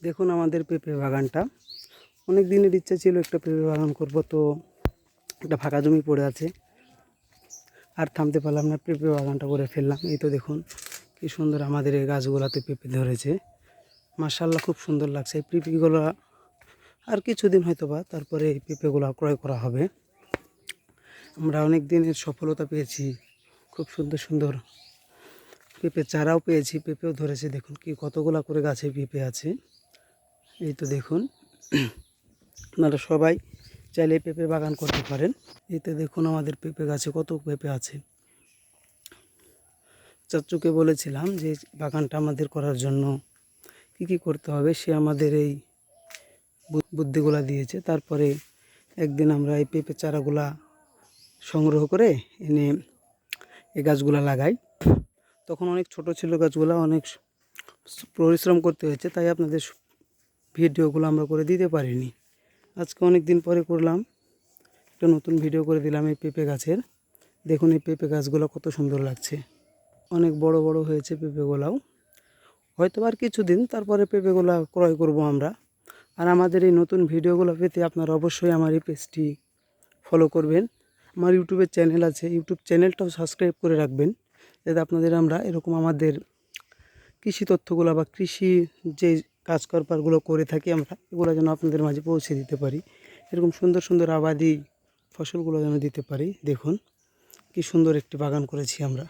দেখুন আমাদের পেঁপে বাগানটা। অনেক দিনের ইচ্ছা ছিল একটা পেঁপে বাগান করব, তো একটা ফাঁকা জমি পড়ে আছে, আর থামতে পারলাম না, পেঁপে বাগানটা করে ফেললাম। এই তো দেখুন কি সুন্দর আমাদের এই গাছগুলোতে পেঁপে ধরেছে, মাশাআল্লাহ খুব সুন্দর লাগছে। এই পেঁপেগুলো আর কিছুদিন হয়তো বা তারপরে এই পেঁপেগুলো ক্রয় করা হবে। আমরা অনেক দিনের সফলতা পেয়েছি, খুব সুন্দর সুন্দর পেঁপে চারাও পেয়েছি, পেঁপেও ধরেছে। দেখুন কি কতগুলা করে গাছে পেঁপে আছে। এই তো দেখুন, আপনারা সবাই চাইলে পেঁপে বাগান করতে পারেন। এতে দেখুন আমাদের পেঁপে গাছে কত পেঁপে আছে। চাচুকে বলেছিলাম যে বাগানটা আমাদের করার জন্য কি কি করতে হবে, সে আমাদের এই বুদ্ধিগুলা দিয়েছে। তারপরে একদিন আমরা এই পেঁপে চারাগুলা সংগ্রহ করে এনে এই গাছগুলা লাগাই। তখন অনেক ছোট ছিল গাছগুলা, অনেক পরিশ্রম করতে হয়েছে, তাই আপনাদের ভিডিওগুলো আমরা করে দিতে পারিনি। আজকে অনেক দিন পরে করলাম, একটা নতুন ভিডিও করে দিলাম এই পেঁপে গাছের। দেখুন এই পেঁপে গাছগুলো কত সুন্দর লাগছে, অনেক বড় বড় হয়েছে পেঁপেগুলাও। হয়তো আর কিছুদিন তারপরে পেঁপেগুলা ক্রয় করব আমরা। আর আমাদের এই নতুন ভিডিওগুলো পেতে আপনারা অবশ্যই আমার এই পেজটি ফলো করবেন। আমার ইউটিউবের চ্যানেল আছে, ইউটিউব চ্যানেলটাও সাবস্ক্রাইব করে রাখবেন, যাতে আপনাদের আমরা এরকম আমাদের কৃষি তথ্যগুলো বা কৃষি যে কাজ কারবারগুলো করে থাকি আমরা, এগুলো যেন আপনাদের মাঝে পৌঁছে দিতে পারি। এরকম সুন্দর সুন্দর আবাদি ফসলগুলো যেন দিতে পারি। দেখুন কি সুন্দর একটি বাগান করেছি আমরা।